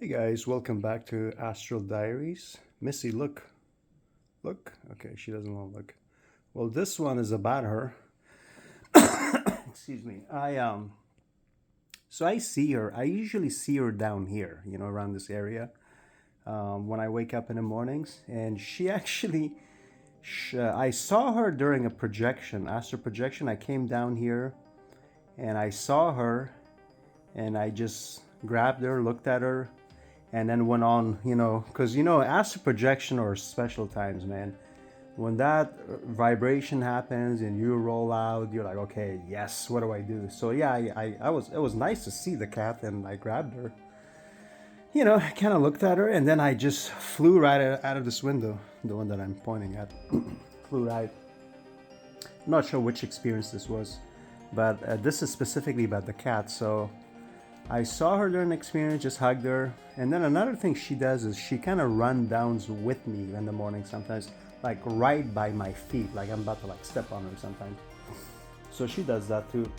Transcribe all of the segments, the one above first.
Hey guys, welcome back to Astral Diaries. Missy, look. Look. Okay, she doesn't want to look. Well, this one is about her. Excuse me. So I see her. I usually see her down here, around this area, when I wake up in the mornings. And she actually, I saw her during a projection, astral projection. I came down here and I saw her and I just grabbed her, looked at her, and then went on, because astral projection or special times, man, when that vibration happens and you roll out, you're like, okay, yes, what do I do? So yeah, it was nice to see the cat, and I grabbed her, I kind of looked at her, and then I just flew right out of this window, the one that I'm pointing at. Flew right. I'm not sure which experience this was, but this is specifically about the cat. So I saw her during the experience, just hugged her. And then another thing she does is she kind of run downs with me in the morning sometimes, like right by my feet, like I'm about to like step on her sometimes. So she does that too.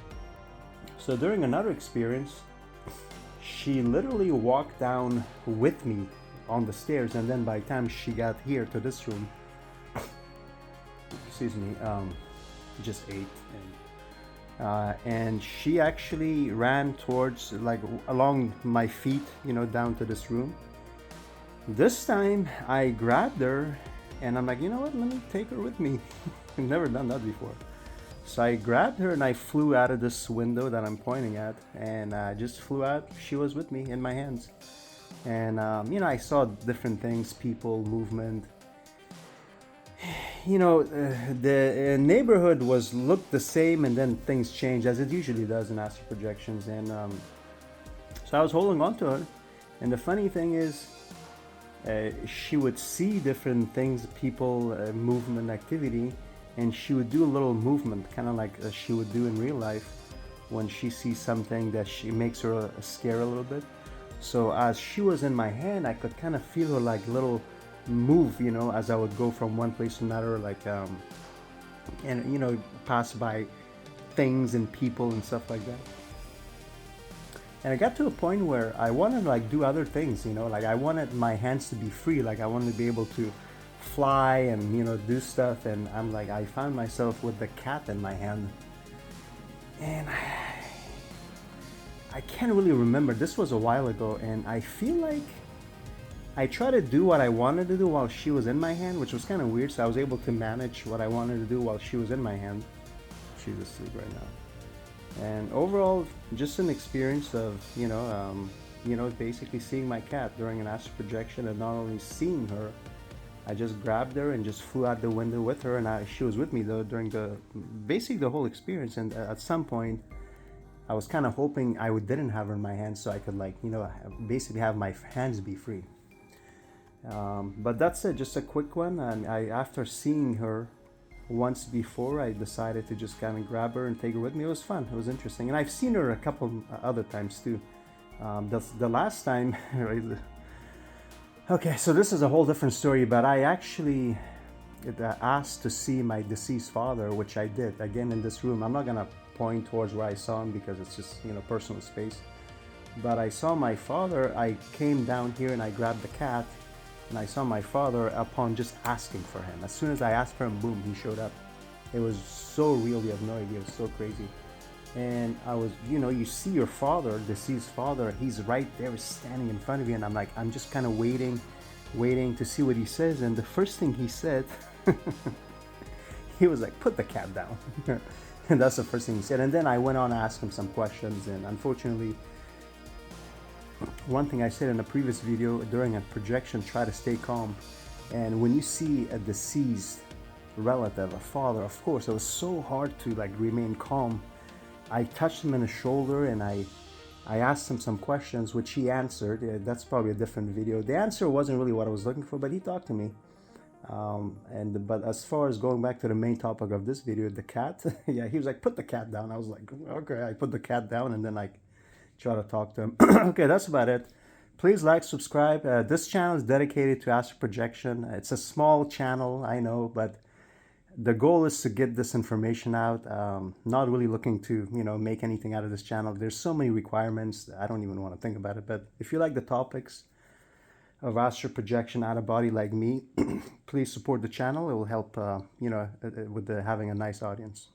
So during another experience, she literally walked down with me on the stairs, and then by the time she got here to this room, excuse me, just ate, and she actually ran towards, like, along my feet, down to this room. This time I grabbed her and I'm like, you know what, let me take her with me. I've never done that before. So I grabbed her and I flew out of this window that I'm pointing at, and I just flew out. She was with me in my hands. And I saw different things, people, movement. The neighborhood looked the same, and then things changed, as it usually does in astral projections. And so I was holding on to her, and the funny thing is, she would see different things, people, movement, activity, and she would do a little movement, kind of like she would do in real life when she sees something that she makes her scare a little bit. So as she was in my hand, I could kind of feel her like little move, as I would go from one place to another, like and pass by things and people and stuff like that. And I got to a point where I wanted to like do other things, like I wanted my hands to be free, like I wanted to be able to fly and do stuff. And I'm like, I found myself with the cat in my hand, and I can't really remember, this was a while ago, and I feel like I tried to do what I wanted to do while she was in my hand, which was kind of weird. So I was able to manage what I wanted to do while she was in my hand. She's asleep right now. And overall, just an experience of, basically seeing my cat during an astral projection, and not only seeing her, I just grabbed her and just flew out the window with her, and she was with me though during basically the whole experience. And at some point, I was kind of hoping I didn't have her in my hands, so I could basically have my hands be free. But that's it, just a quick one. And after seeing her once before, I decided to just kind of grab her and take her with me. It was fun, it was interesting, and I've seen her a couple other times too. The last time, okay, so this is a whole different story, but I actually asked to see my deceased father, which I did, again in this room. I'm not gonna point towards where I saw him because it's just personal space, but I saw my father. I came down here and I grabbed the cat, and I saw my father upon just asking for him. As soon as I asked for him, boom, he showed up. It was so real, you have no idea, it was so crazy. And I was, you see your father, deceased father, he's right there standing in front of you, and I'm like, I'm just kind of waiting to see what he says. And the first thing he said, he was like, put the cat down. And that's the first thing he said. And then I went on to ask him some questions, and unfortunately, one thing I said in a previous video, during a projection, try to stay calm. And when you see a deceased relative, a father, of course, it was so hard to remain calm. I touched him in the shoulder, and I asked him some questions, which he answered. That's probably a different video. The answer wasn't really what I was looking for, but he talked to me. But as far as going back to the main topic of this video, the cat, yeah, he was like, put the cat down. I was like, okay, I put the cat down, and then try to talk to him. Okay, that's about it. Please like, subscribe. This channel is dedicated to astral projection. It's a small channel, I know, but The goal is to get this information out. Not really looking to, make anything out of this channel. There's so many requirements. I don't even want to think about it. But if you like the topics of astral projection out of body like me, please support the channel. It will help, with having a nice audience.